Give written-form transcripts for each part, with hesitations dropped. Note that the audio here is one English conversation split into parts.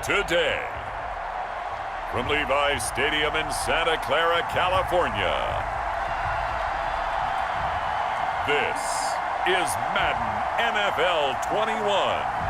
today. From Levi's Stadium in Santa Clara, California, this is Madden NFL 21.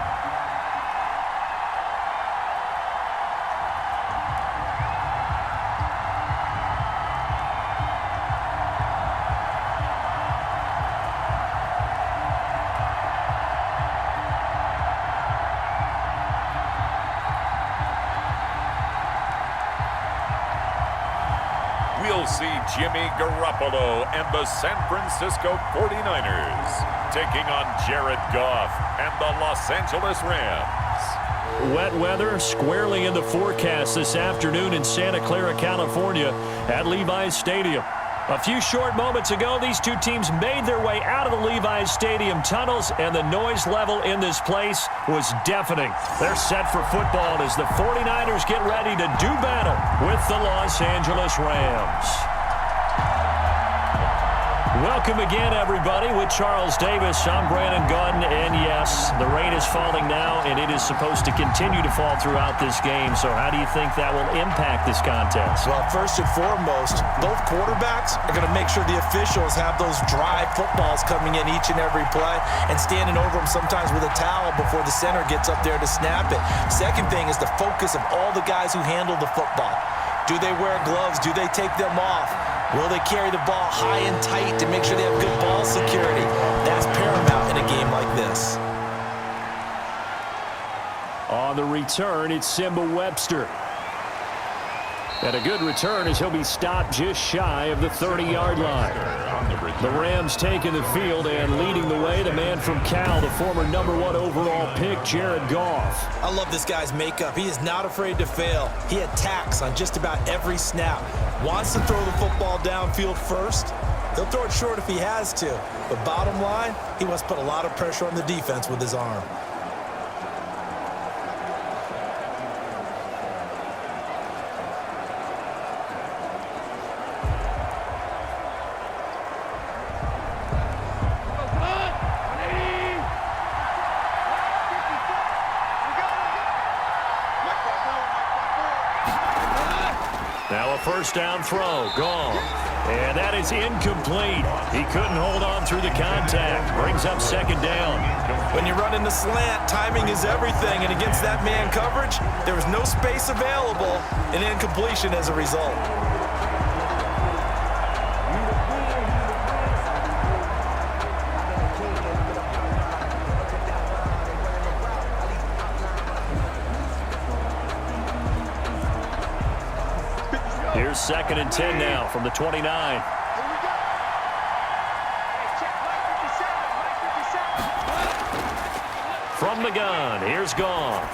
We'll see Jimmy Garoppolo and the San Francisco 49ers taking on Jared Goff and the Los Angeles Rams. Wet weather squarely in the forecast this afternoon in Santa Clara, California at Levi's Stadium. A few short moments ago, these two teams made their way out of the Levi's Stadium tunnels, and the noise level in this place was deafening. They're set for football as the 49ers get ready to do battle with the Los Angeles Rams. Welcome again, everybody, with Charles Davis. I'm Brandon Gaudin, and yes, the rain is falling now, and it is supposed to continue to fall throughout this game. So how do you think that will impact this contest? Well, first and foremost, both quarterbacks are going to make sure the officials have those dry footballs coming in each and every play and standing over them sometimes with a towel before the center gets up there to snap it. Second thing is the focus of all the guys who handle the football. Do they wear gloves? Do they take them off? Will they carry the ball high and tight to make sure they have good ball security? That's paramount in a game like this. On the return, it's Simba Webster. And a good return as he'll be stopped just shy of the 30-yard line. The Rams taking the field and leading the way, the man from Cal, the former #1 overall pick, Jared Goff. I love this guy's makeup. He is not afraid to fail. He attacks on just about every snap. Wants to throw the football downfield first. He'll throw it short if he has to. But bottom line, he wants to put a lot of pressure on the defense with his arm. Now a first down throw, gone. And that is incomplete. He couldn't hold on through the contact. Brings up second down. When you run in the slant, timing is everything. And against that man coverage, there was no space available, and incompletion as a result. Here's 2nd and 10 now from the 29. From the gun, here's Goff.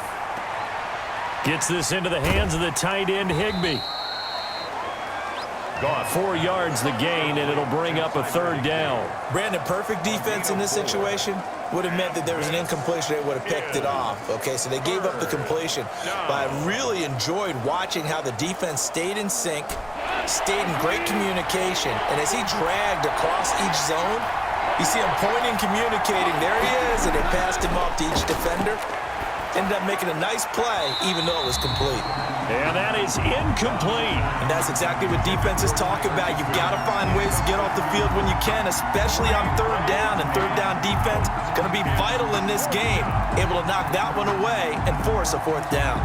Gets this into the hands of the tight end, Higbee. Goff, 4 yards the gain, and it'll bring up a third down. Brandon, perfect defense in this situation would have meant that there was an incompletion. They would have picked it off. Okay, so they gave up the completion. But I really enjoyed watching how the defense stayed in sync, stayed in great communication, and as he dragged across each zone, you see him pointing, communicating. There he is, and they passed him off to each defender. Ended up making a nice play, even though it was complete. And that is incomplete. And that's exactly what defenses talk about. You've got to find ways to get off the field when you can, especially on third down. And third down defense going to be vital in this game. Able to knock that one away and force a fourth down.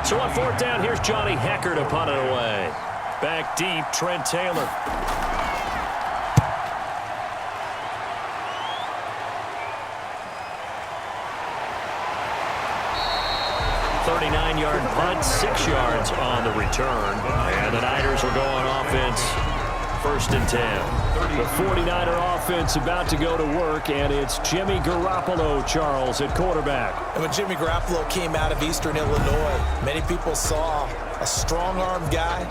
So on fourth down, here's Johnny Hekker to punt it away. Back deep, Trent Taylor. 39-yard punt, 6 yards on the return. And the Niners will go on offense, 1st and 10. The 49er offense about to go to work, and it's Jimmy Garoppolo, Charles, at quarterback. And when Jimmy Garoppolo came out of Eastern Illinois, many people saw a strong-armed guy,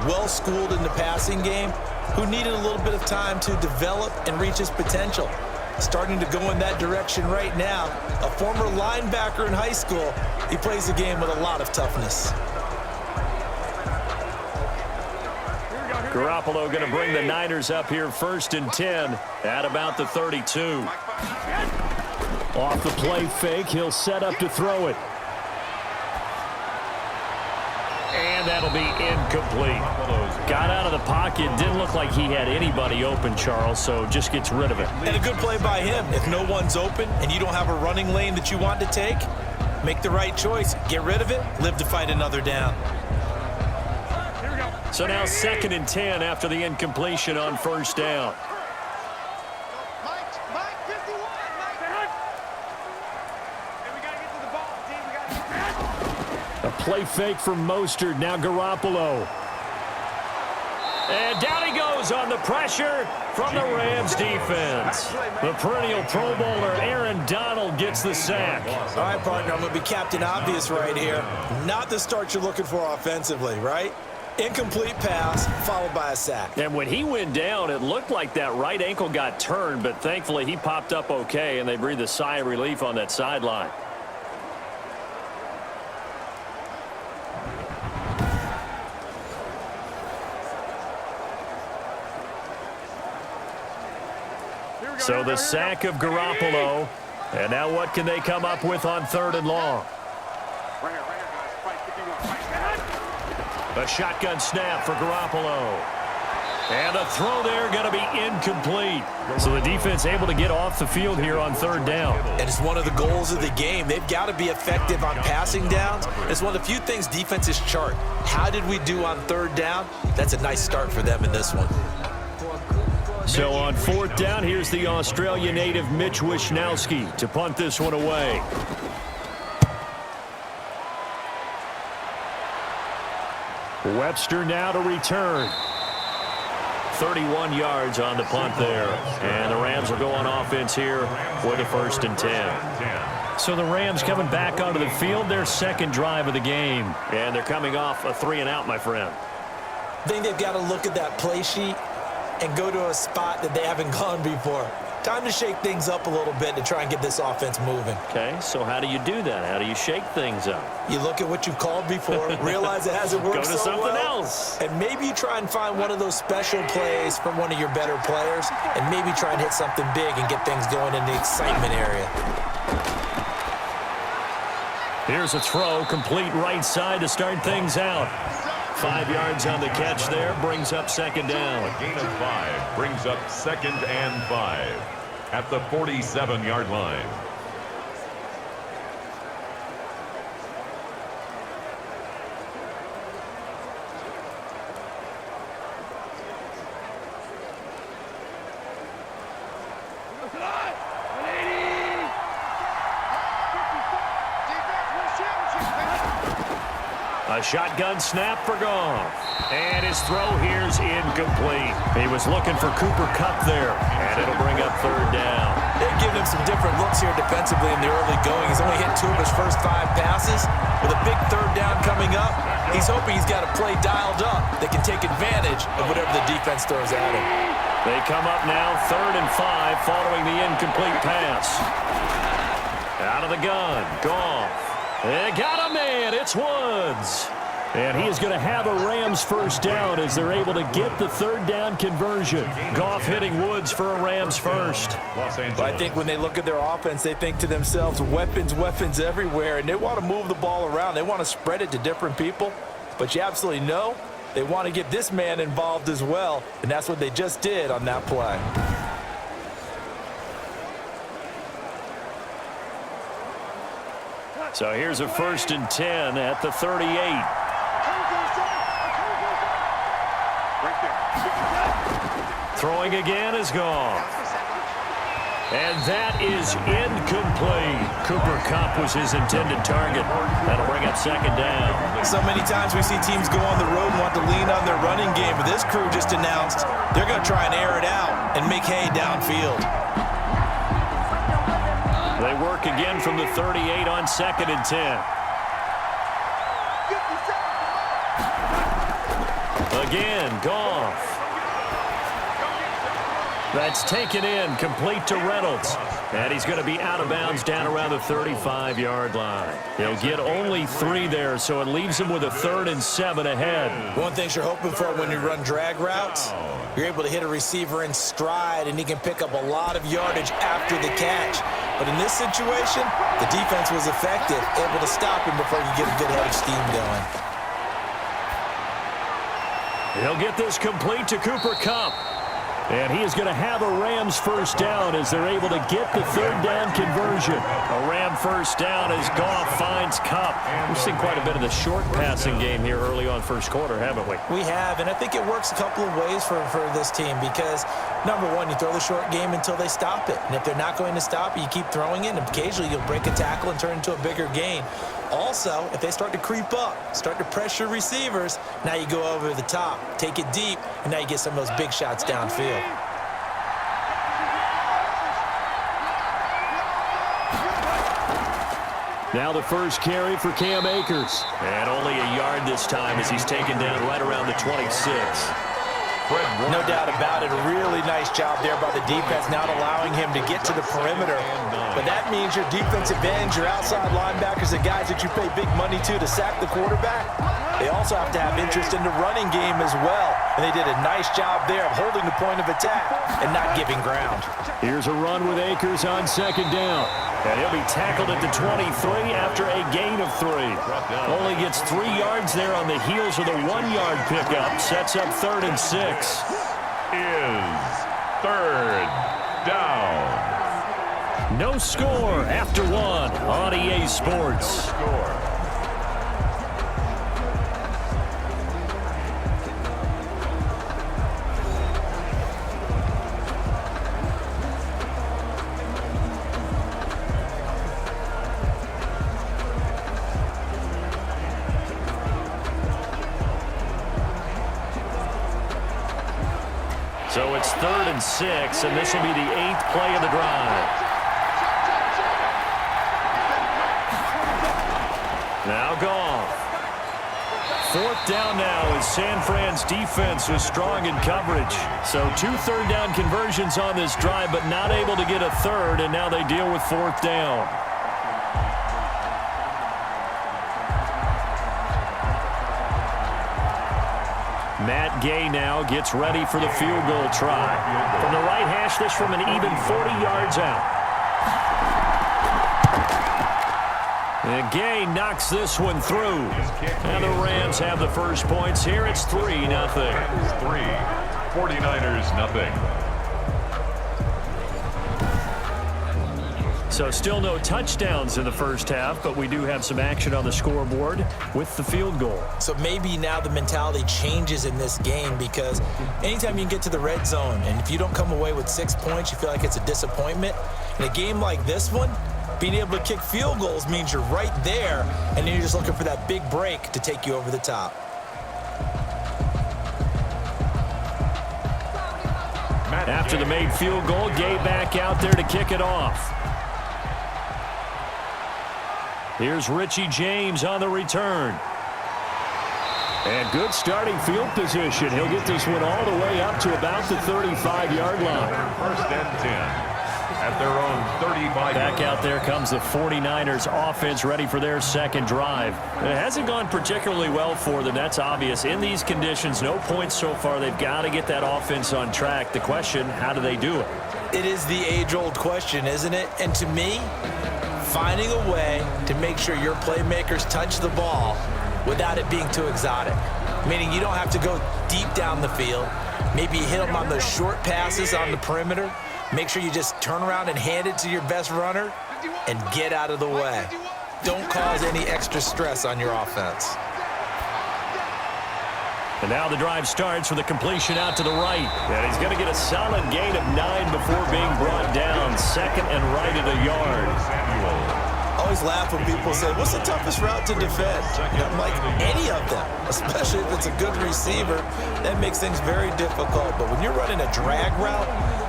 well-schooled in the passing game, who needed a little bit of time to develop and reach his potential. Starting to go in that direction right now. A former linebacker in high school, he plays the game with a lot of toughness. Garoppolo going to bring the Niners up here 1st and 10 at about the 32. Off the play fake, he'll set up to throw it. And that'll be incomplete. Got out of the pocket. Didn't look like he had anybody open, Charles, so just gets rid of it. And a good play by him. If no one's open and you don't have a running lane that you want to take, make the right choice. Get rid of it. Live to fight another down. So now 2nd and 10 after the incompletion on first down. A play fake from Mostert. Now Garoppolo. And down he goes on the pressure from the Rams defense. The perennial Pro Bowler Aaron Donald gets the sack. All right, partner, I'm going to be Captain Obvious right here. Not the start you're looking for offensively, right? Incomplete pass followed by a sack. And when he went down, it looked like that right ankle got turned, but thankfully he popped up okay, and they breathed a sigh of relief on that sideline. So the sack of Garoppolo. And now what can they come up with on 3rd and long? A shotgun snap for Garoppolo. And a throw there going to be incomplete. So the defense able to get off the field here on 3rd down. And it's one of the goals of the game. They've got to be effective on passing downs. It's one of the few things defenses chart. How did we do on 3rd down? That's a nice start for them in this one. So on 4th down, here's the Australia native Mitch Wishnowsky to punt this one away. Webster now to return. 31 yards on the punt there. And the Rams will go on offense here with a 1st and 10. So the Rams coming back onto the field, their 2nd drive of the game. And they're coming off a 3-and-out, my friend. I think they've got to look at that play sheet and go to a spot that they haven't gone before. Time to shake things up a little bit to try and get this offense moving. Okay, so how do you do that? How do you shake things up? You look at what you've called before, realize it hasn't worked so well. Go to something else. And maybe you try and find one of those special plays from one of your better players, and maybe try and hit something big and get things going in the excitement area. Here's a throw, complete right side to start things out. 5 yards on the catch there, brings up 2nd down. A gain of 5 brings up 2nd and 5 at the 47-yard line. A shotgun snap for Goff. And his throw here's incomplete. He was looking for Cooper Kupp there. And it'll bring up 3rd down. They've given him some different looks here defensively in the early going. He's only hit 2 of his first 5 passes. With a big 3rd down coming up, he's hoping he's got a play dialed up that can take advantage of whatever the defense throws at him. They come up now 3rd and 5 following the incomplete pass. Out of the gun, Goff. They got a man. It's Woods. And he is going to have a Rams 1st down as they're able to get the 3rd down conversion. Goff hitting Woods for a Rams 1st. But I think when they look at their offense, they think to themselves, weapons, weapons everywhere. And they want to move the ball around. They want to spread it to different people. But you absolutely know they want to get this man involved as well. And that's what they just did on that play. So here's a 1st and 10 at the 38. Throwing again is Goff. And that is incomplete. Cooper Kupp was his intended target. That'll bring up 2nd down. So many times we see teams go on the road and want to lean on their running game, but this crew just announced they're going to try and air it out and make hay downfield. They work again from the 38 on 2nd and 10. Again, Goff. That's taken in, complete to Reynolds. And he's going to be out of bounds down around the 35-yard line. He'll get only 3 there, so it leaves him with a 3rd and 7 ahead. One thing you're hoping for when you run drag routes, you're able to hit a receiver in stride, and he can pick up a lot of yardage after the catch. But in this situation, the defense was effective, able to stop him before you get a good head of steam going. He'll get this complete to Cooper Kupp. And he is going to have a Rams first down as they're able to get the third down conversion. A Ram first down as Goff finds Kupp. We've seen quite a bit of the short passing game here early on first quarter, haven't we? We have, and I think it works a couple of ways for this team because, number one, you throw the short game until they stop it. And if they're not going to stop it, you keep throwing it, and occasionally you'll break a tackle and turn into a bigger gain. Also, if they start to creep up, start to pressure receivers, now you go over the top, take it deep, and now you get some of those big shots downfield. Now the first carry for Cam Akers. And only a yard this time as he's taken down right around the 26. No doubt about it. A really nice job there by the defense, not allowing him to get to the perimeter. But that means your defensive ends, your outside linebackers, the guys that you pay big money to sack the quarterback, they also have to have interest in the running game as well. And they did a nice job there of holding the point of attack and not giving ground. Here's a run with Akers on second down. And he'll be tackled at the 23 after a gain of 3. Only gets 3 yards there on the heels of the 1-yard pickup. Sets up 3rd and 6. Is third down. No score after 1 on EA Sports. So it's 3rd and 6, and this will be the 8th play of the drive. Now Goff. 4th down now as San Fran's defense was strong in coverage. So 2 third down conversions on this drive, but not able to get a third, and now they deal with 4th down. Matt Gay now gets ready for the field goal try. From the right hash, this from an even 40 yards out. And Gay knocks this one through. And the Rams have the first points here. It's 3-0. 49ers nothing. So still no touchdowns in the first half, but we do have some action on the scoreboard with the field goal. So maybe now the mentality changes in this game because anytime you can get to the red zone and if you don't come away with 6 points, you feel like it's a disappointment. In a game like this one, being able to kick field goals means you're right there, and then you're just looking for that big break to take you over the top. After the made field goal, Gay back out there to kick it off. Here's Richie James on the return. And good starting field position. He'll get this one all the way up to about the 35-yard line. 1st and 10 at their own 35. Back out there comes the 49ers offense ready for their second drive. It hasn't gone particularly well for them. That's obvious. In these conditions, no points so far. They've got to get that offense on track. The question, how do they do it? It is the age-old question, isn't it? And to me, finding a way to make sure your playmakers touch the ball without it being too exotic. Meaning you don't have to go deep down the field. Maybe you hit them on those short passes on the perimeter. Make sure you just turn around and hand it to your best runner and get out of the way. Don't cause any extra stress on your offense. And now the drive starts with a completion out to the right. And he's going to get a solid gain of 9 before being brought down. 2nd and right at a yard. I always laugh when people say, what's the toughest route to defend? And I'm like, any of them, especially if it's a good receiver. That makes things very difficult. But when you're running a drag route,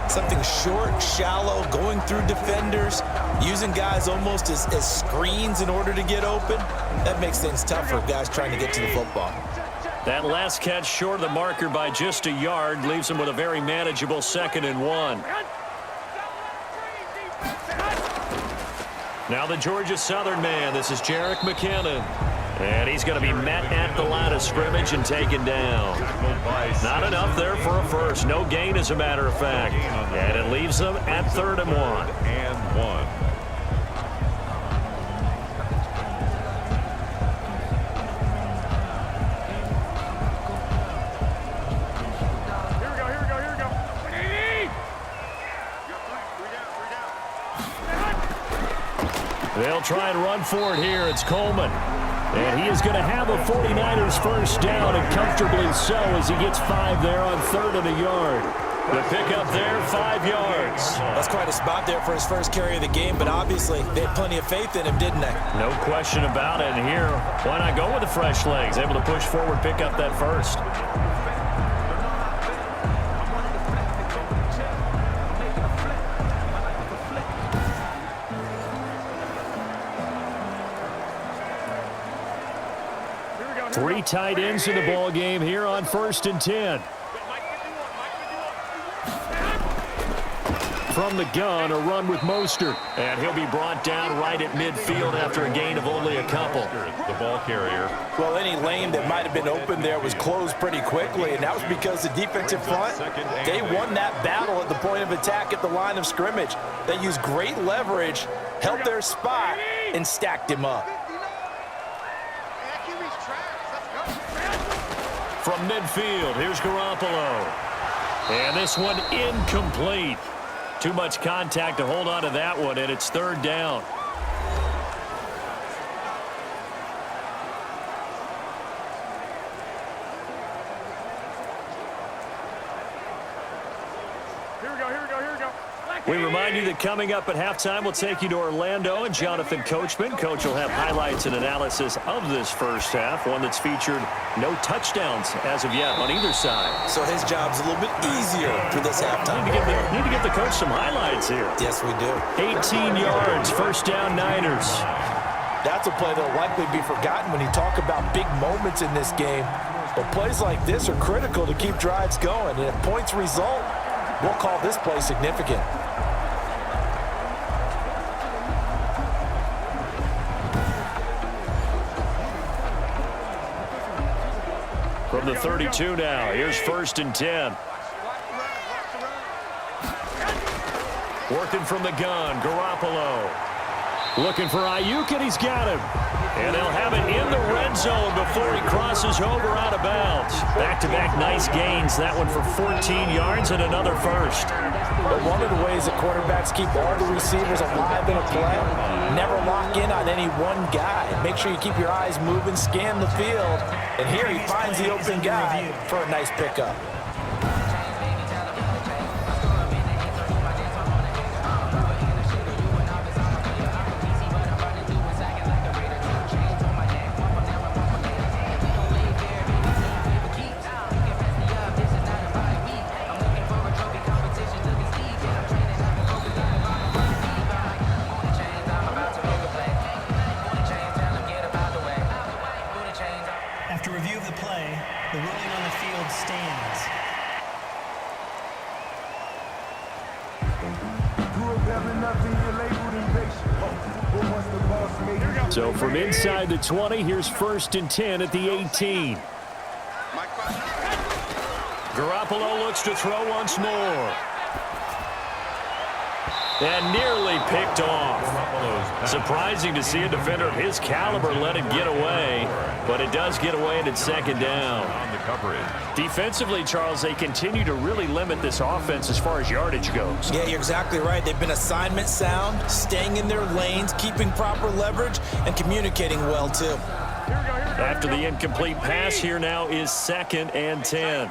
something short, shallow, going through defenders, using guys almost as screens in order to get open, that makes things tough for guys trying to get to the football. That last catch short of the marker by just a yard leaves him with a very manageable 2nd and 1. Now the Georgia Southern man. This is Jerick McKinnon. And he's going to be met at the line of scrimmage and taken down. Not enough there for a first. No gain, as a matter of fact. And it leaves them at 3rd and 1. They'll try and run for it here. It's Coleman. And he is going to have a 49ers first down, and comfortably so as he gets 5 there on 3rd and a yard. The pickup there, 5 yards. That's quite a spot there for his first carry of the game, but obviously they had plenty of faith in him, didn't they? No question about it. And here, why not go with the fresh legs? Able to push forward, pick up that first. Three tight ends in the ball game here on 1st and 10. From the gun, a run with Mostert. And he'll be brought down right at midfield after a gain of only a couple. The ball carrier. Well, any lane that might have been open there was closed pretty quickly, and that was because the defensive front, they won that battle at the point of attack at the line of scrimmage. They used great leverage, held their spot, and stacked him up. From midfield, here's Garoppolo. And this one incomplete. Too much contact to hold on to that one, and it's 3rd down. We remind you that coming up at halftime, we'll take you to Orlando and Jonathan Coachman. Coach will have highlights and analysis of this first half, one that's featured no touchdowns as of yet on either side. So his job's a little bit easier for this halftime. Need to give the coach some highlights here. Yes, we do. 18 yards, first down Niners. That's a play that will likely be forgotten when you talk about big moments in this game. But plays like this are critical to keep drives going. And if points result, we'll call this play significant. From the 32 now, here's 1st and 10. Working from the gun, Garoppolo. Looking for Ayuk, and he's got him. And they'll have it in the red zone before he crosses over out of bounds. Back-to-back nice gains. That one for 14 yards and another first. But one of the ways that quarterbacks keep all the receivers alive in a play, never lock in on any one guy. Make sure you keep your eyes moving, scan the field. And here he finds the open guy for a nice pickup. After review of the play, the ruling on the field stands. So from inside the 20, here's 1st and 10 at the 18. Garoppolo looks to throw once more. And nearly picked off. Surprising to see a defender of his caliber let it get away, but it does get away and it's 2nd down. On the coverage. Defensively, Charles, they continue to really limit this offense as far as yardage goes. Yeah, you're exactly right. They've been assignment sound, staying in their lanes, keeping proper leverage, and communicating well, too. After the incomplete pass, here now is 2nd and 10.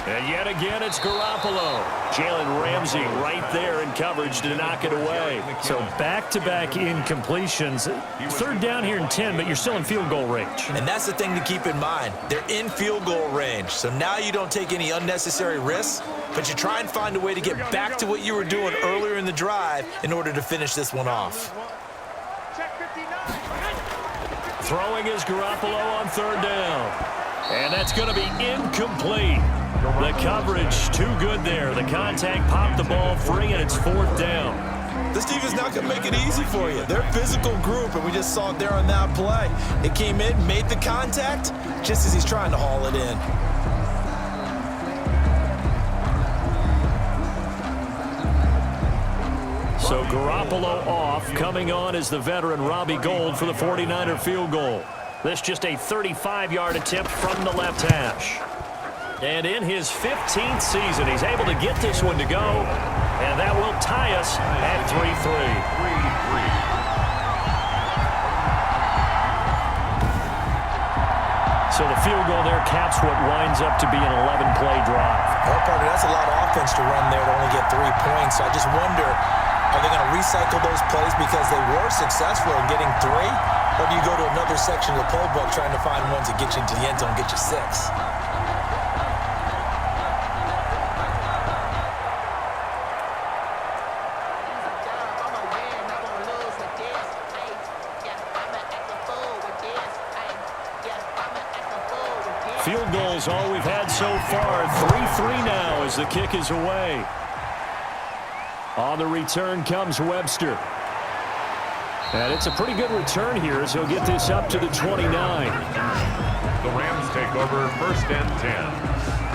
And yet again, it's Garoppolo. Jalen Ramsey right there in coverage to knock it away. So back-to-back incompletions. 3rd down here in 10, but you're still in field goal range. And that's the thing to keep in mind. They're in field goal range. So now you don't take any unnecessary risks, but you try and find a way to get back to what you were doing earlier in the drive in order to finish this one off. Throwing is Garoppolo on 3rd down. And that's going to be incomplete. The coverage too good there. The contact popped the ball free, and it's 4th down. This defense not going to make it easy for you. They're a physical group, and we just saw it there on that play. It came in, made the contact, just as he's trying to haul it in. So Garoppolo off. Coming on is the veteran Robbie Gould for the 49er field goal. This just a 35-yard attempt from the left hash. And in his 15th season, he's able to get this one to go. and that will tie us at 3-3. So the field goal there caps what winds up to be an 11-play drive. Well, partner, that's a lot of offense to run there to only get 3 points. So I just wonder, are they going to recycle those plays because they were successful in getting 3? Or do you go to another section of the playbook trying to find ones that get you into the end zone and get you 6? Field goals all we've had so far. 3-3 now as the kick is away. On the return comes Webster. And it's a pretty good return here as he'll get this up to the 29. The Rams take over 1st and 10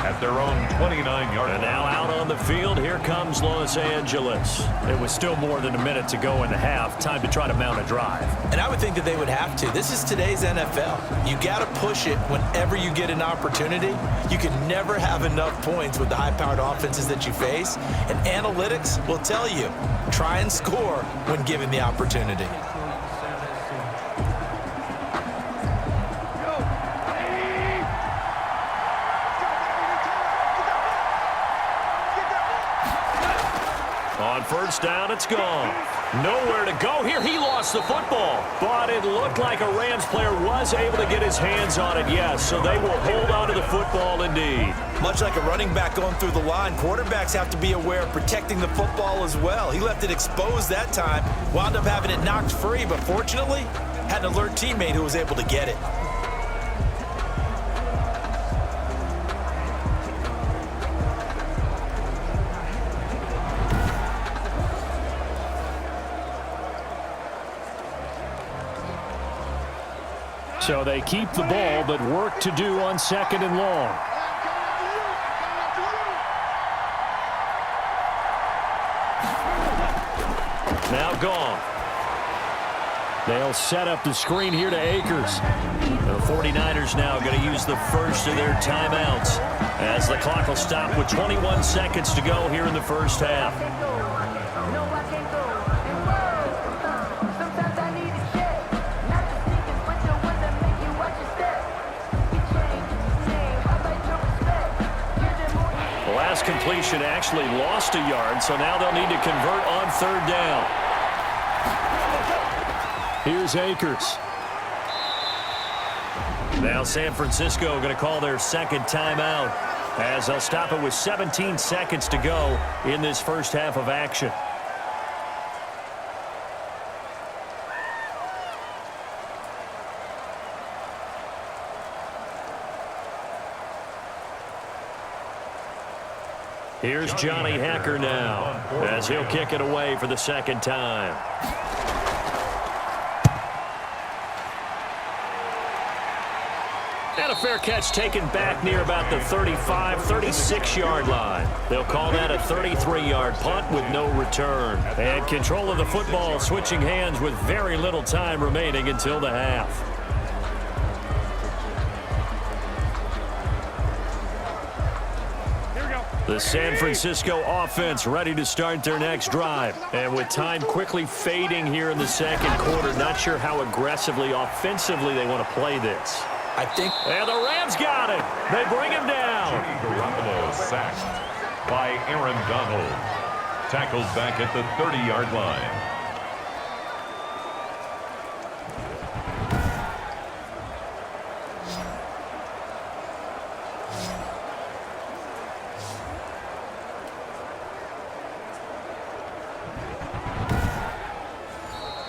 at their own 29-yard line. And now out on the field, here comes Los Angeles. It was still more than a minute to go in the half. Time to try to mount a drive. And I would think that they would have to. This is today's NFL. You got to push it whenever you get an opportunity. You can never have enough points with the high-powered offenses that you face. And analytics will tell you, try and score when given the opportunity. On first down, it's gone. Nowhere to go here. He lost the football. But it looked like a Rams player was able to get his hands on it, yes. So they will hold on to the football indeed. Much like a running back going through the line, quarterbacks have to be aware of protecting the football as well. He left it exposed that time, wound up having it knocked free, but fortunately, had an alert teammate who was able to get it. So they keep the ball, but work to do on 2nd and long. Now gone. They'll set up the screen here to Akers. The 49ers now going to use the first of their timeouts as the clock will stop with 21 seconds to go here in the first half. Completion actually lost a yard, so now they'll need to convert on 3rd down. Here's Akers. Now San Francisco going to call their 2nd timeout as they'll stop it with 17 seconds to go in this first half of action. Here's Johnny Hekker now as he'll kick it away for the 2nd time. And a fair catch taken back near about the 35, 36-yard line. They'll call that a 33-yard punt with no return. And control of the football switching hands with very little time remaining until the half. The San Francisco offense ready to start their next drive. And with time quickly fading here in the 2nd quarter, not sure how aggressively, offensively they want to play this. I think. And the Rams got it. They bring him down. Jimmy Garoppolo sacked by Aaron Donald. Tackled back at the 30-yard line.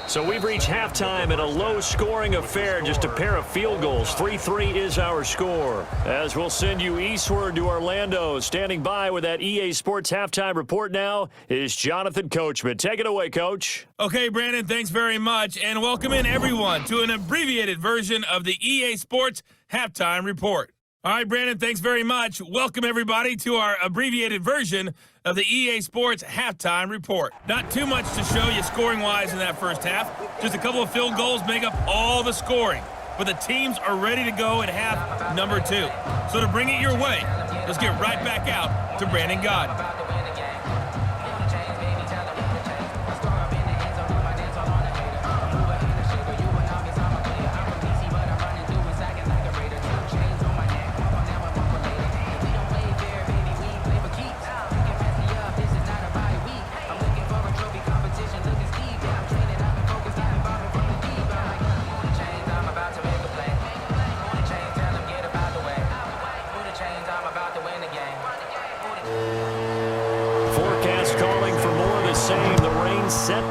So we've reached halftime in a low-scoring affair, just a pair of field goals. 3-3 is our score. As we'll send you eastward to Orlando. Standing by with that EA Sports halftime report now is Jonathan Coachman. Take it away, Coach. Okay, Brandon, thanks very much. And welcome in, everyone, to an abbreviated version of the EA Sports halftime report. All right, Brandon, thanks very much. Welcome, everybody, to our abbreviated version of the EA Sports halftime report. Not too much to show you scoring-wise in that first half. Just a couple of field goals make up all the scoring. But the teams are ready to go in half number 2. So to bring it your way, let's get right back out to Brandon Gaudin.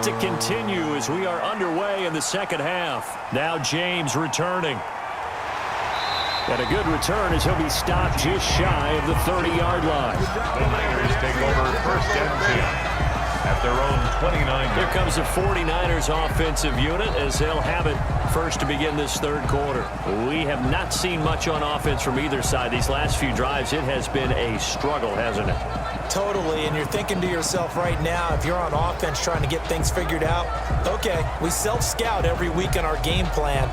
to continue as we are underway in the second half. Now James returning. And a good return as he'll be stopped just shy of the 30-yard line. The Niners take over first and 10 at their own 29. Here comes the 49ers offensive unit as they'll have it first to begin this third quarter. We have not seen much on offense from either side. These last few drives, it has been a struggle, hasn't it? Totally, and you're thinking to yourself right now, if you're on offense trying to get things figured out, okay, we self-scout every week in our game plan.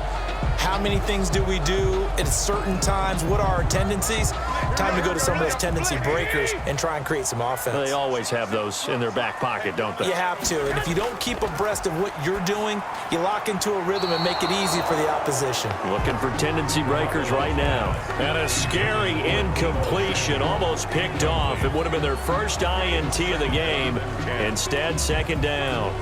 How many things do we do at certain times? What are our tendencies? Time to go to some of those tendency breakers and try and create some offense. They always have those in their back pocket, don't they? You have to, and if you don't keep abreast of what you're doing, you lock into a rhythm and make it easy for the opposition. Looking for tendency breakers right now. And a scary incompletion, almost picked off. It would have been their first INT of the game. Instead, second down.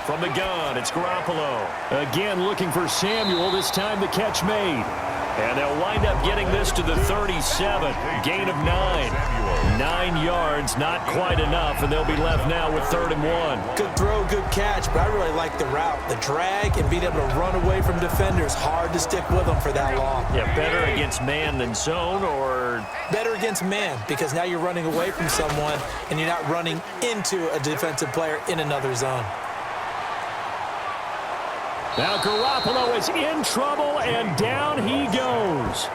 From the gun, it's Garoppolo. Again looking for Samuel, this time the catch made. And they'll wind up getting this to the 37. Gain of 9. 9 yards, not quite enough, and they'll be left now with 3rd and 1. Good throw, good catch, but I really like the route. The drag and being able to run away from defenders. Hard to stick with them for that long. Yeah, better against man than zone, or? Better against man, because now you're running away from someone and you're not running into a defensive player in another zone. Now Garoppolo is in trouble, and down he goes.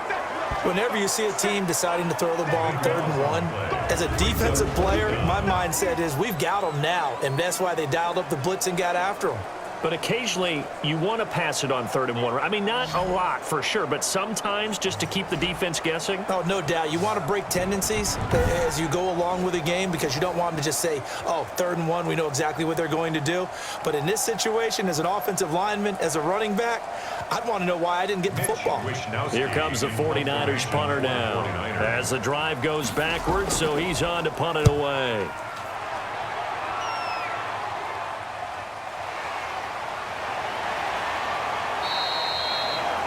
Whenever you see a team deciding to throw the ball on 3rd and 1, as a defensive player, my mindset is we've got them now, and that's why they dialed up the blitz and got after them. But occasionally, you want to pass it on 3rd and 1. I mean, not a lot for sure, but sometimes just to keep the defense guessing. Oh, no doubt. You want to break tendencies as you go along with the game because you don't want them to just say, oh, 3rd and 1, we know exactly what they're going to do. But in this situation, as an offensive lineman, as a running back, I'd want to know why I didn't get the football. Here comes the 49ers punter now as the drive goes backwards, so he's on to punt it away.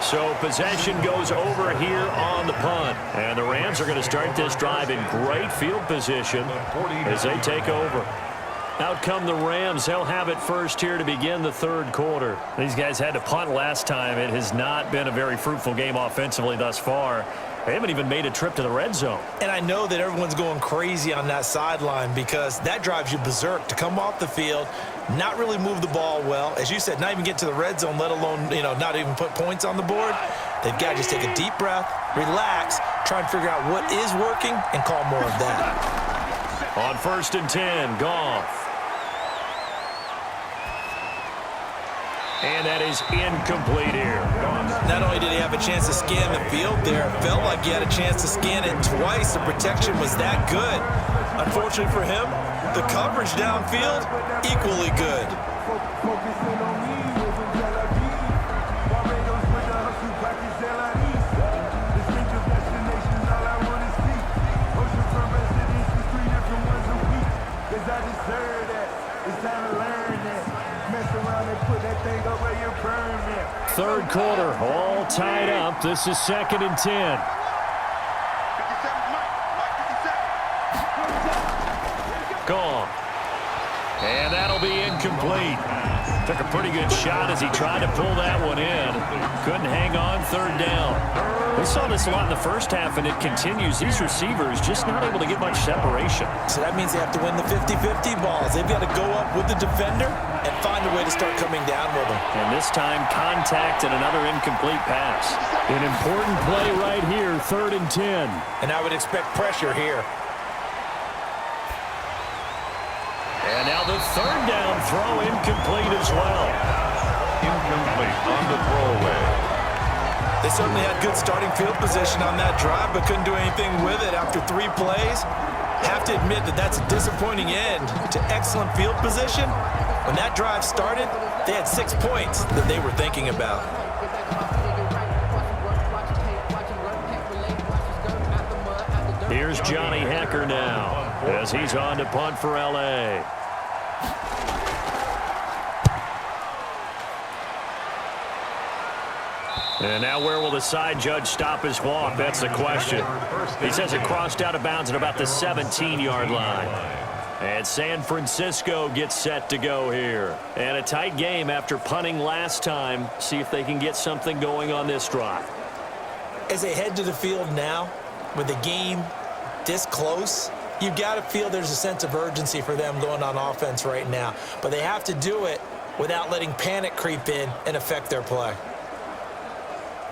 So possession goes over here on the punt. And the Rams are going to start this drive in great field position as they take over. Out come the Rams. They'll have it first here to begin the third quarter. These guys had to punt last time. It has not been a very fruitful game offensively thus far. They haven't even made a trip to the red zone. And I know that everyone's going crazy on that sideline because that drives you berserk to come off the field, not really move the ball well. As you said, not even get to the red zone, let alone, not even put points on the board. They've got to just take a deep breath, relax, try and figure out what is working, and call more of that. On 1st and 10, Goff. And that is incomplete here. Not only did he have a chance to scan the field there, it felt like he had a chance to scan it twice. The protection was that good. Unfortunately for him, the coverage downfield, equally good. Third quarter, all tied up. This is 2nd and 10. Gone. And that'll be incomplete. Took a pretty good shot as he tried to pull that one in. Couldn't hang on, 3rd down. We saw this a lot in the first half, and it continues. These receivers just not able to get much separation. So that means they have to win the 50-50 balls. They've got to go up with the defender and find a way to start coming down with them. And this time, contact and another incomplete pass. An important play right here, 3rd and 10. And I would expect pressure here. And now the 3rd down throw incomplete as well. Incomplete on the throwaway. They certainly had good starting field position on that drive, but couldn't do anything with it after 3 plays. Have to admit that that's a disappointing end to excellent field position. When that drive started, they had 6 points that they were thinking about. Here's Johnny Hekker now. as he's on to punt for L.A. And now where will the side judge stop his walk? That's the question. He says it crossed out of bounds at about the 17-yard line. And San Francisco gets set to go here. And a tight game after punting last time. See if they can get something going on this drive. As they head to the field now, with the game this close, you've got to feel there's a sense of urgency for them going on offense right now. But they have to do it without letting panic creep in and affect their play.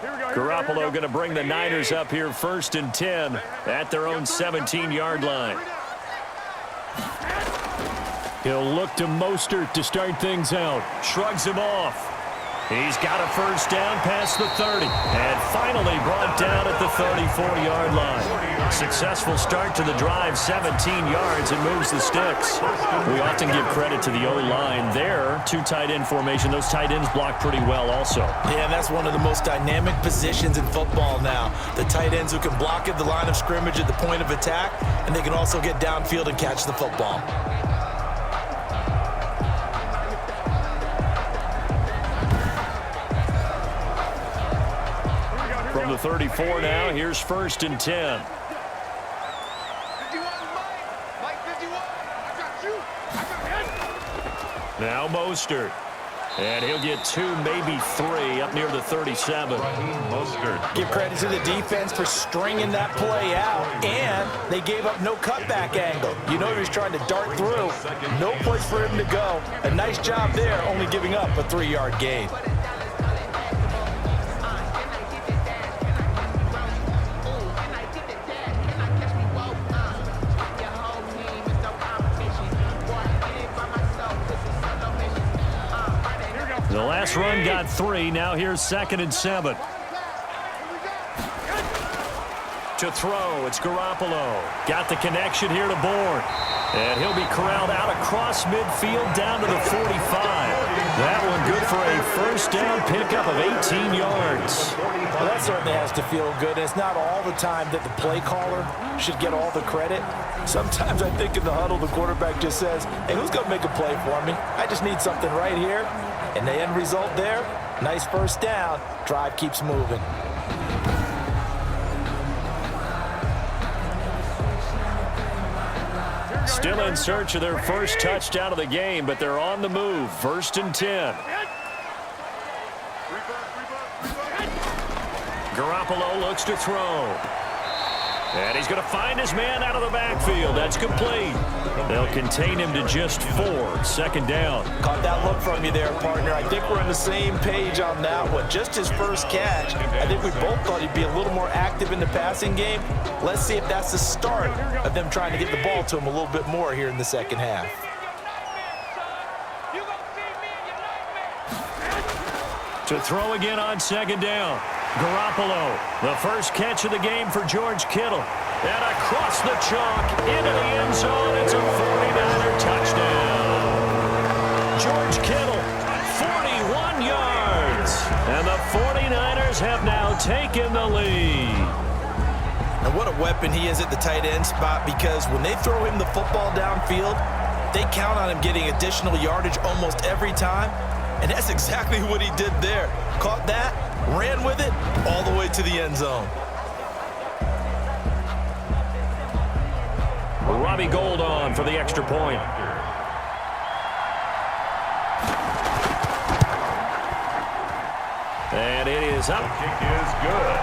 Garoppolo going to bring the Niners up here 1st and 10 at their own 17-yard line. He'll look to Mostert to start things out. Shrugs him off. He's got a first down past the 30. And finally brought down at the 34-yard line. Successful start to the drive, 17 yards, and moves the sticks. We often give credit to the O-line there. 2 tight end formation. Those tight ends block pretty well also. Yeah, and that's one of the most dynamic positions in football now. The tight ends who can block at the line of scrimmage at the point of attack, and they can also get downfield and catch the football. From the 34 now, here's 1st and 10. Now Mostert. And he'll get 2, maybe 3 up near the 37. Mostert. Give credit to the defense for stringing that play out, and they gave up no cutback angle. You know he was trying to dart through. No place for him to go. A nice job there, only giving up a 3-yard gain. The last run got 3. Now here's 2nd and 7. To throw, it's Garoppolo. Got the connection here to Bourne. And he'll be corralled out across midfield down to the 45. That one good for a first down pickup of 18 yards. Well, that certainly has to feel good. It's not all the time that the play caller should get all the credit. Sometimes I think in the huddle, the quarterback just says, hey, who's going to make a play for me? I just need something right here. And the end result there, nice first down. Drive keeps moving. Still in search of their first touchdown of the game, but they're on the move. 1st and 10. Garoppolo looks to throw. And he's going to find his man out of the backfield. That's complete. They'll contain him to just 4. 2nd down. Caught that look from you there, partner. I think we're on the same page on that one. Just his first catch. I think we both thought he'd be a little more active in the passing game. Let's see if that's the start of them trying to get the ball to him a little bit more here in the second half. To throw again on 2nd down. Garoppolo, the first catch of the game for George Kittle. And across the chalk, into the end zone, it's a 49er touchdown. George Kittle, 41 yards. And the 49ers have now taken the lead. And what a weapon he is at the tight end spot, because when they throw him the football downfield, they count on him getting additional yardage almost every time. And that's exactly what he did there. Caught that, ran with it, all the way to the end zone. Robbie Gould on for the extra point. And it is up. Kick is good.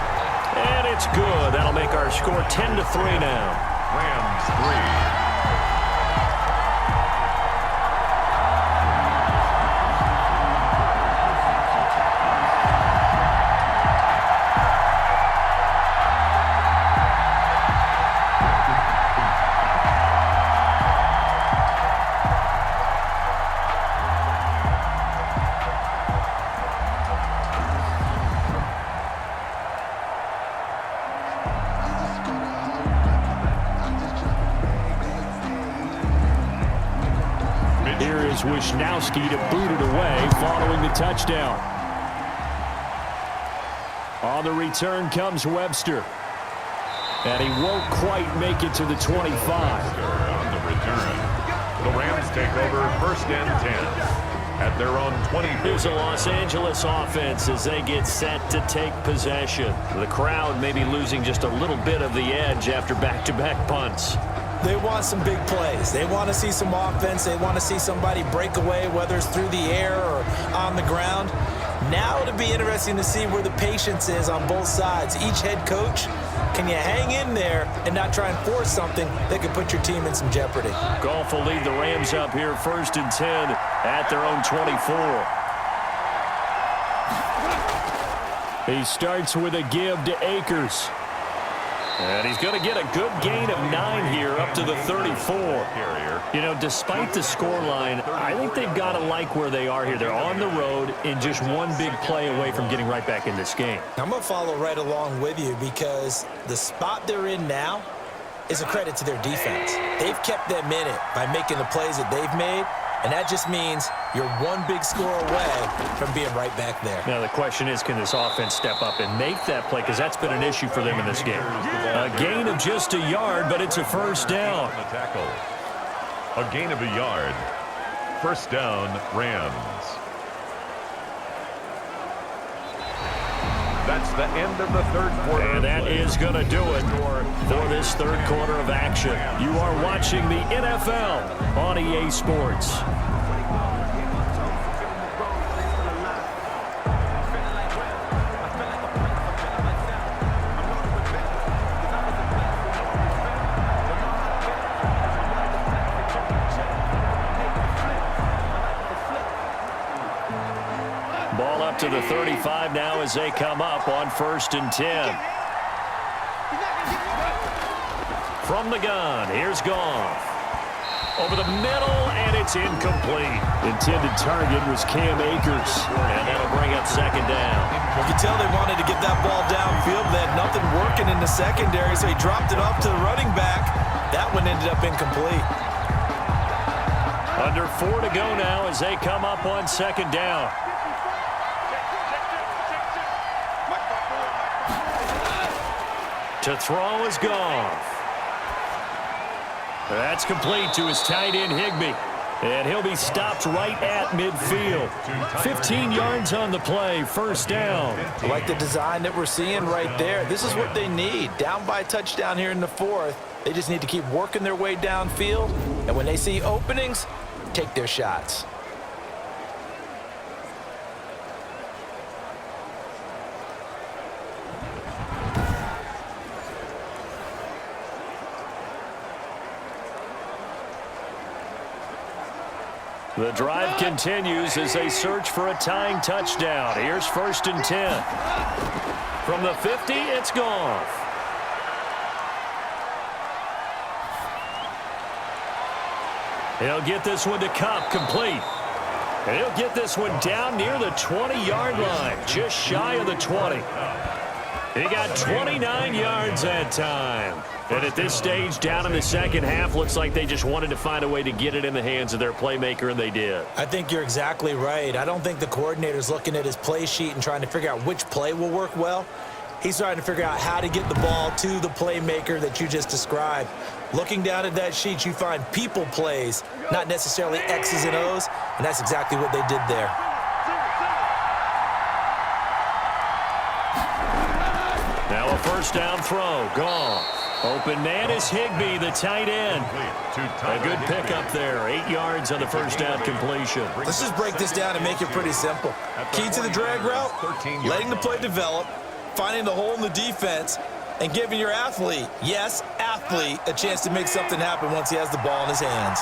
And it's good. That'll make our score 10-3 now. Rams 3. Wishnowski to boot it away following the touchdown. On the return comes Webster. And he won't quite make it to the 25. return. The Rams take over 1st and 10 at their own 20. Here's a Los Angeles offense as they get set to take possession. The crowd may be losing just a little bit of the edge after back-to-back punts. They want some big plays. They want to see some offense. They want to see somebody break away, whether it's through the air or on the ground. Now it'll be interesting to see where the patience is on both sides. Each head coach, can you hang in there and not try and force something that could put your team in some jeopardy? Goff will lead the Rams up here 1st and 10 at their own 24. He starts with a give to Akers. And he's going to get a good gain of 9 here up to the 34. You know, despite the scoreline, I think they've got to like where they are here. They're on the road and just one big play away from getting right back in this game. I'm going to follow right along with you because the spot they're in now is a credit to their defense. They've kept them in it by making the plays that they've made, and that just means you're one big score away from being right back there. Now the question is, can this offense step up and make that play? Because that's been an issue for them in this game. A gain of just a yard, but it's a 1st down. A gain of a yard. 1st down, Rams. That's the end of the 3rd quarter. And that is going to do it for this 3rd quarter of action. You are watching the NFL on EA Sports. Ball up to the 35 now as they come up on 1st and 10. From the gun, here's Goff. Over the middle, and it's incomplete. Intended target was Cam Akers, and that'll bring up 2nd down. You can tell they wanted to get that ball downfield. They had nothing working in the secondary, so he dropped it off to the running back. That one ended up incomplete. Under 4 to go now as they come up on 2nd down. To throw is Goff. That's complete to his tight end, Higbee. And he'll be stopped right at midfield. 15 yards on the play, 1st down. I like the design that we're seeing right there. This is what they need. Down by a touchdown here in the 4th. They just need to keep working their way downfield. And when they see openings, take their shots. The drive continues as they search for a tying touchdown. Here's 1st and 10. From the 50, it's Goff. He'll get this one to Kupp, complete. And he'll get this one down near the 20-yard line, just shy of the 20. He got 29 yards that time. And at this stage, down in the 2nd half, looks like they just wanted to find a way to get it in the hands of their playmaker, and they did. I think you're exactly right. I don't think the coordinator's looking at his play sheet and trying to figure out which play will work well. He's trying to figure out how to get the ball to the playmaker that you just described. Looking down at that sheet, you find people plays, not necessarily X's and O's, and that's exactly what they did there. Now a 1st down throw. Goff. Open man is Higbee, the tight end. A good pickup there. 8 yards on the 1st down completion. Let's just break this down and make it pretty simple. Key to the drag route, letting the play develop, finding the hole in the defense, and giving your athlete, yes, athlete, a chance to make something happen once he has the ball in his hands.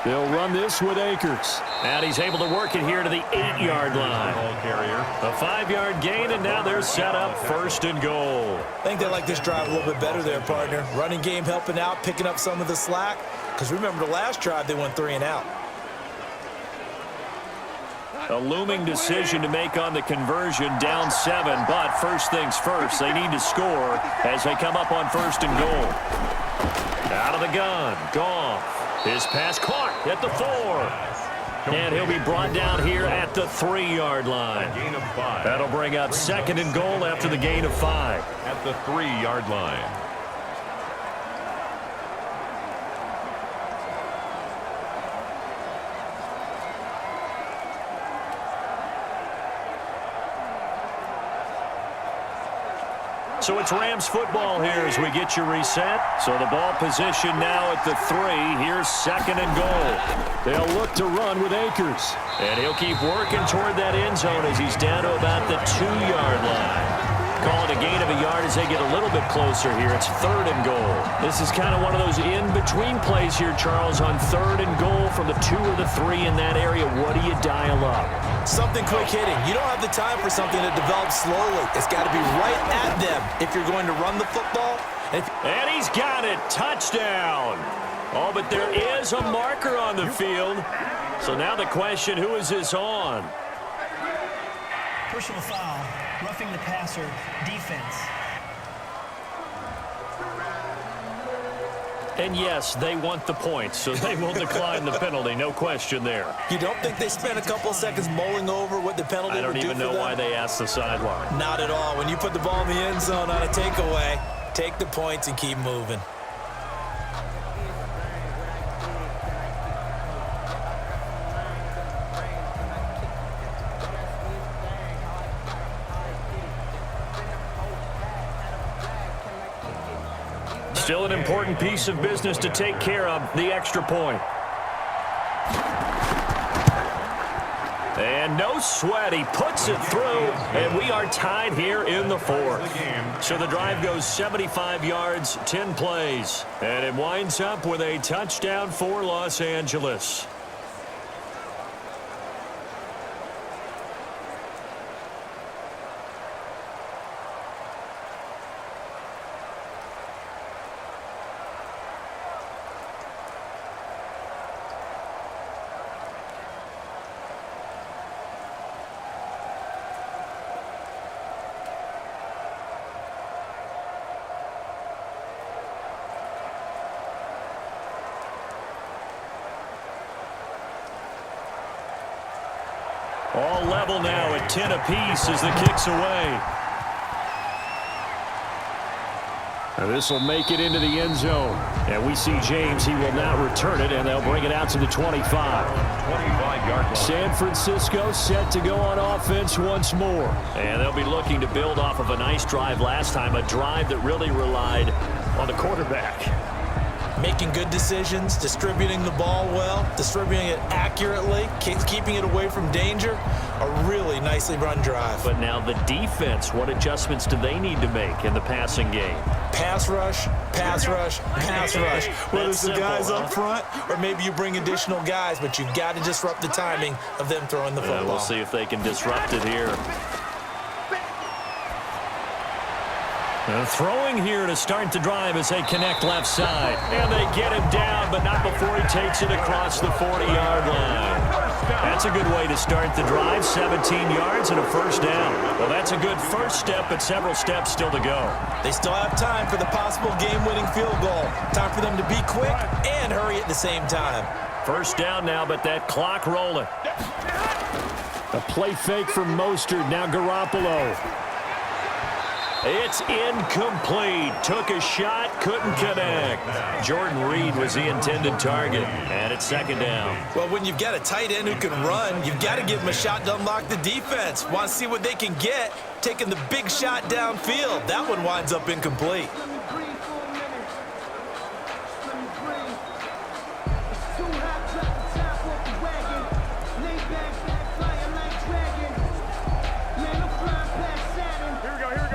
They'll run this with Akers. And he's able to work it here to the 8-yard line. A 5-yard gain, and now they're set up 1st and goal. I think they like this drive a little bit better there, partner. Running game helping out, picking up some of the slack. Because remember, the last drive, they went 3 and out. A looming decision to make on the conversion, down 7. But first things first, they need to score as they come up on 1st and goal. Out of the gun, Goff. His pass caught at the 4. And he'll be brought down here at the 3-yard line. That'll bring up 2nd and goal after the gain of 5. At the 3-yard line. So it's Rams football here as we get you reset. So the ball position now at the 3. Here's 2nd and goal. They'll look to run with Akers. And he'll keep working toward that end zone as he's down to about the 2-yard line. Call it a gain of a yard as they get a little bit closer here. It's 3rd and goal. This is kind of one of those in-between plays here, Charles, on 3rd and goal from the 2 or the 3 in that area. What do you dial up? Something quick hitting. You don't have the time for something that develops slowly. It's got to be right at them if you're going to run the football. And he's got it. Touchdown. Oh, but there is a marker on the field. So now the question, who is this on? Personal foul, roughing the passer, defense. And yes, they want the points, so they will decline the penalty, no question there. You don't think they spent a couple of seconds mulling over what the penalty would do for them? I don't even know why they asked the sideline. Not at all. When you put the ball in the end zone on a takeaway, take the points and keep moving. Still an important piece of business to take care of, the extra point. And no sweat, he puts it through, and we are tied here in the 4th. So the drive goes 75 yards, 10 plays, and it winds up with a touchdown for Los Angeles. All level now at 10 apiece as the kick's away. This will make it into the end zone. And we see James. He will now return it, and they'll bring it out to the 25. 25-yard line. San Francisco set to go on offense once more. And they'll be looking to build off of a nice drive last time, a drive that really relied on the quarterback. Making good decisions, distributing the ball well, distributing it accurately, keeping it away from danger. A really nicely run drive. But now the defense, what adjustments do they need to make in the passing game? Pass rush, pass rush, pass rush. Whether it's the guys up front or maybe you bring additional guys, but you've got to disrupt the timing of them throwing the football. We'll see if they can disrupt it here. And throwing here to start the drive as they connect left side. And they get him down, but not before he takes it across the 40-yard line. That's a good way to start the drive, 17 yards and a first down. Well, that's a good first step, but several steps still to go. They still have time for the possible game-winning field goal. Time for them to be quick and hurry at the same time. First down now, but that clock rolling. A play fake from Mostert, now Garoppolo. It's incomplete. Took a shot, couldn't connect. Jordan Reed was the intended target, and it's 2nd down. Well, when you've got a tight end who can run, you've got to give him a shot to unlock the defense. Want to see what they can get, taking the big shot downfield. That one winds up incomplete.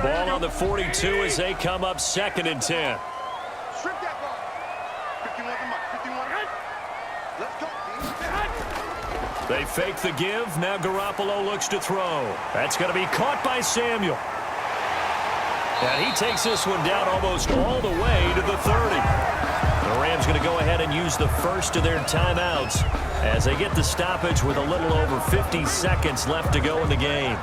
Ball on the 42 as they come up 2nd and 10. They fake the give. Now Garoppolo looks to throw. That's going to be caught by Samuel. And he takes this one down almost all the way to the 30. The Rams going to go ahead and use the first of their timeouts as they get the stoppage with a little over 50 seconds left to go in the game.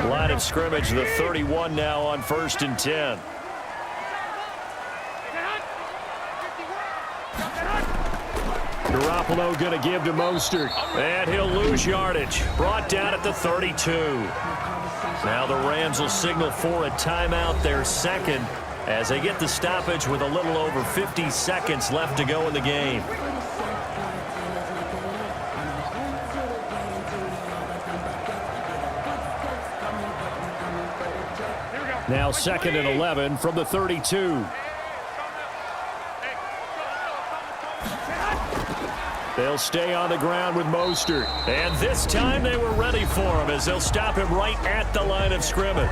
Line of scrimmage, the 31 now on 1st and 10. Garoppolo going to give to Mostert, and he'll lose yardage. Brought down at the 32. Now the Rams will signal for a timeout, their 2nd, as they get the stoppage with a little over 50 seconds left to go in the game. Now 2nd and 11 from the 32. They'll stay on the ground with Mostert. And this time they were ready for him as they'll stop him right at the line of scrimmage.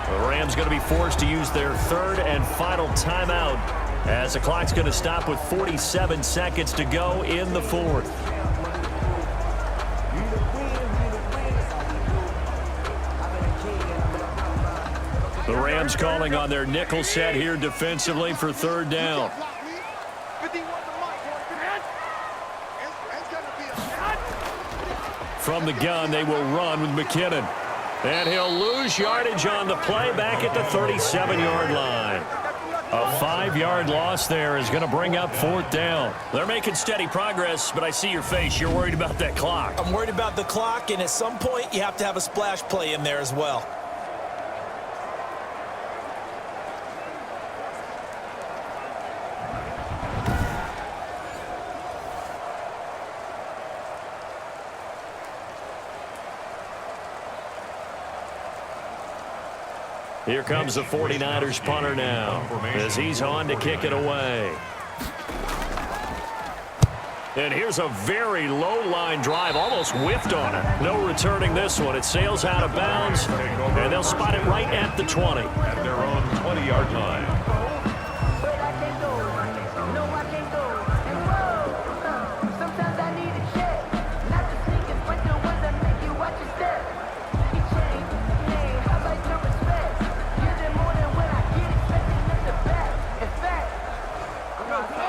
The Rams going to be forced to use their 3rd and final timeout as the clock's going to stop with 47 seconds to go in the 4th. The Rams calling on their nickel set here defensively for 3rd down. From the gun, they will run with McKinnon. And he'll lose yardage on the play back at the 37-yard line. A 5-yard loss there is going to bring up 4th down. They're making steady progress, but I see your face. You're worried about that clock. I'm worried about the clock, and at some point, you have to have a splash play in there as well. Here comes the 49ers punter now as he's on to kick it away. And here's a very low line drive, almost whiffed on it. No returning this one. It sails out of bounds, and they'll spot it right at the 20. At their own 20-yard line.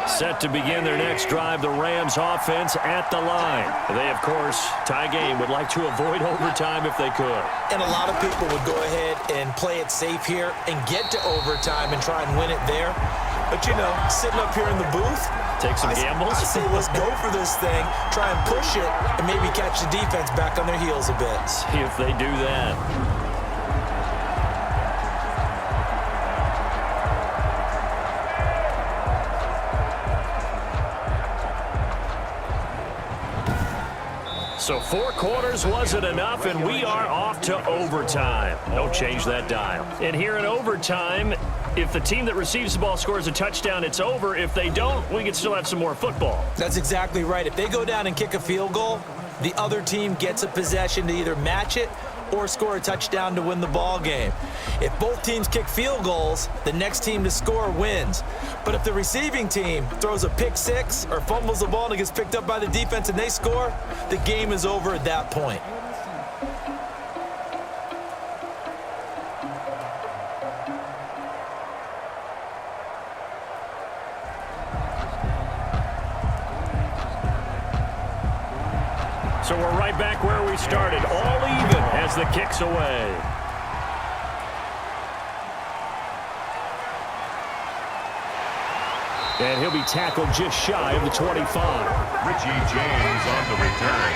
Set to begin their next drive, the Rams offense at the line. They, of course, tie game, would like to avoid overtime if they could. And a lot of people would go ahead and play it safe here and get to overtime and try and win it there. But, you know, sitting up here in the booth, take some gambles. I say let's go for this thing, try and push it, and maybe catch the defense back on their heels a bit. See if they do that. So 4 quarters wasn't enough, and we are off to overtime. Don't change that dial. And here in overtime, if the team that receives the ball scores a touchdown, it's over. If they don't, we can still have some more football. That's exactly right. If they go down and kick a field goal, the other team gets a possession to either match it or score a touchdown to win the ball game. If both teams kick field goals, the next team to score wins. But if the receiving team throws a pick six or fumbles the ball and it gets picked up by the defense and they score, the game is over at that point. So we're right back where we started, all even as the kick's away. And he'll be tackled just shy of the 25. Richie James on the return.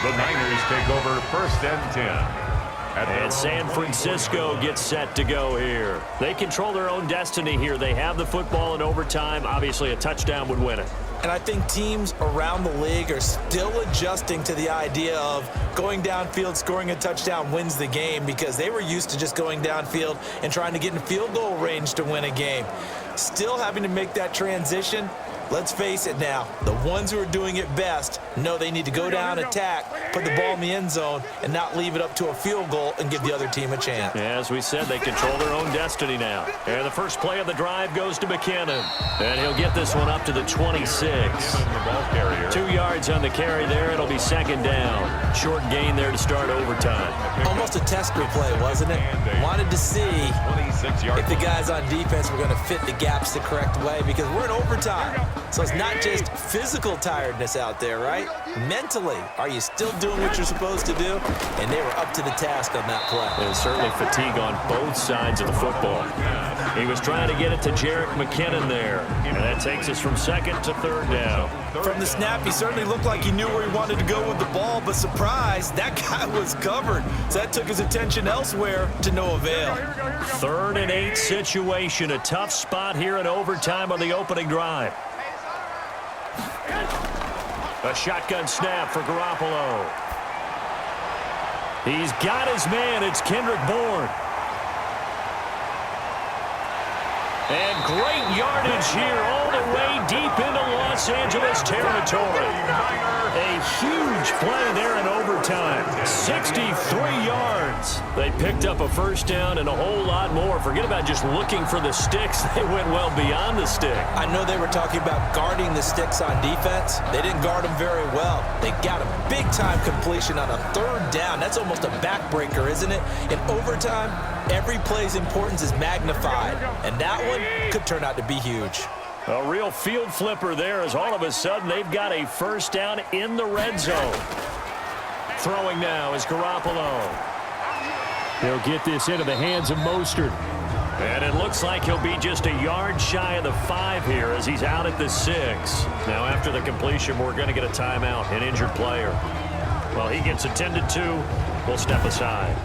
The Niners take over 1st and 10. And San Francisco gets set to go here. They control their own destiny here. They have the football in overtime. Obviously, a touchdown would win it. And I think teams around the league are still adjusting to the idea of going downfield, scoring a touchdown wins the game, because they were used to just going downfield and trying to get in field goal range to win a game. Still having to make that transition. Let's face it now, the ones who are doing it best know they need to go down, attack, put the ball in the end zone, and not leave it up to a field goal and give the other team a chance. As we said, they control their own destiny now. And the first play of the drive goes to McKinnon. And he'll get this one up to the 26. The ball carrier. 2 yards on the carry there. It'll be 2nd down. Short gain there to start overtime. Almost a tester play, wasn't it? Wanted to see if the guys on defense were going to fit the gaps the correct way, because we're in overtime. So it's not just physical tiredness out there, right? Mentally, are you still doing what you're supposed to do? And they were up to the task on that play. And certainly fatigue on both sides of the football. He was trying to get it to Jerick McKinnon there. And that takes us from 2nd to 3rd down. From the snap, he certainly looked like he knew where he wanted to go with the ball, but surprise, that guy was covered. So that took his attention elsewhere to no avail. 3rd and 8 situation. A tough spot here in overtime on the opening drive. A shotgun snap for Garoppolo. He's got his man. It's Kendrick Bourne. And great yardage here all the way deep into Los Angeles territory. A huge play there in overtime. 63 yards. They picked up a first down and a whole lot more. Forget about just looking for the sticks. They went well beyond the stick. I know they were talking about guarding the sticks on defense. They didn't guard them very well. They got a big-time completion on a third down. That's almost a backbreaker, isn't it? In overtime, every play's importance is magnified. And that one could turn out to be huge. A real field flipper there as all of a sudden they've got a first down in the red zone. Throwing now is Garoppolo. He'll get this into the hands of Mostert. And it looks like he'll be just a yard shy of the 5 here as he's out at the 6. Now after the completion, we're going to get a timeout, an injured player. Well, he gets attended to. We'll step aside.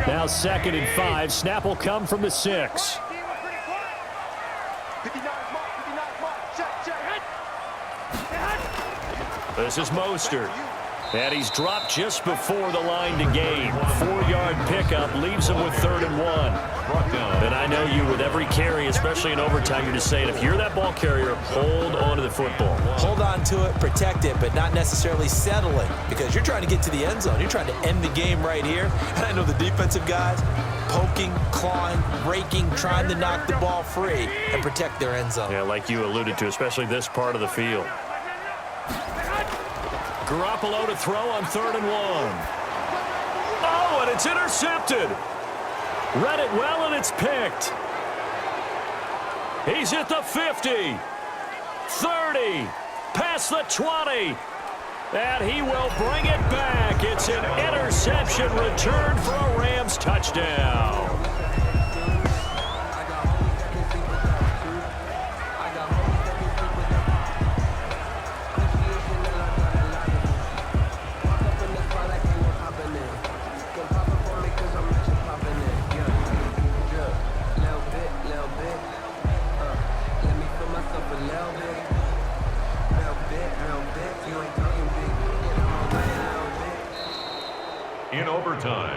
Now 2nd and 5. Snap will come from the 6. This is Mostert. And he's dropped just before the line to gain. 4-yard pickup leaves him with 3rd and 1. And I know you, with every carry, especially in overtime, you're just saying, if you're that ball carrier, hold on to the football. Hold on to it, protect it, but not necessarily settling, because you're trying to get to the end zone. You're trying to end the game right here. And I know the defensive guys poking, clawing, raking, trying to knock the ball free and protect their end zone. Yeah, like you alluded to, especially this part of the field. Garoppolo to throw on 3rd and 1. Oh, and it's intercepted. Read it well, and it's picked. He's at the 50. 30. Past the 20. And he will bring it back. It's an interception return for a Rams touchdown.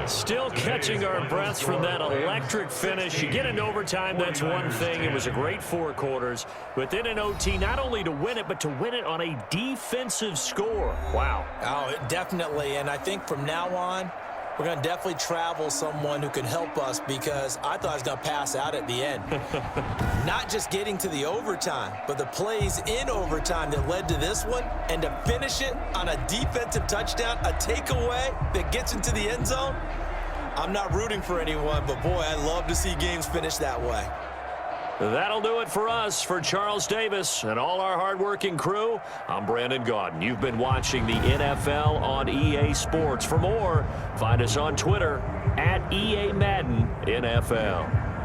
Still catching our breaths from that electric finish. You get into overtime, that's one thing. It was a great 4 quarters. But then in OT, not only to win it, but to win it on a defensive score. Wow. Oh, definitely. And I think from now on, we're going to definitely travel someone who can help us, because I thought I was going to pass out at the end. Not just getting to the overtime, but the plays in overtime that led to this one, and to finish it on a defensive touchdown, a takeaway that gets into the end zone. I'm not rooting for anyone, but boy, I'd love to see games finish that way. That'll do it for us. For Charles Davis and all our hardworking crew, I'm Brandon Gaudin. You've been watching the NFL on EA Sports. For more, find us on Twitter @EA Madden NFL.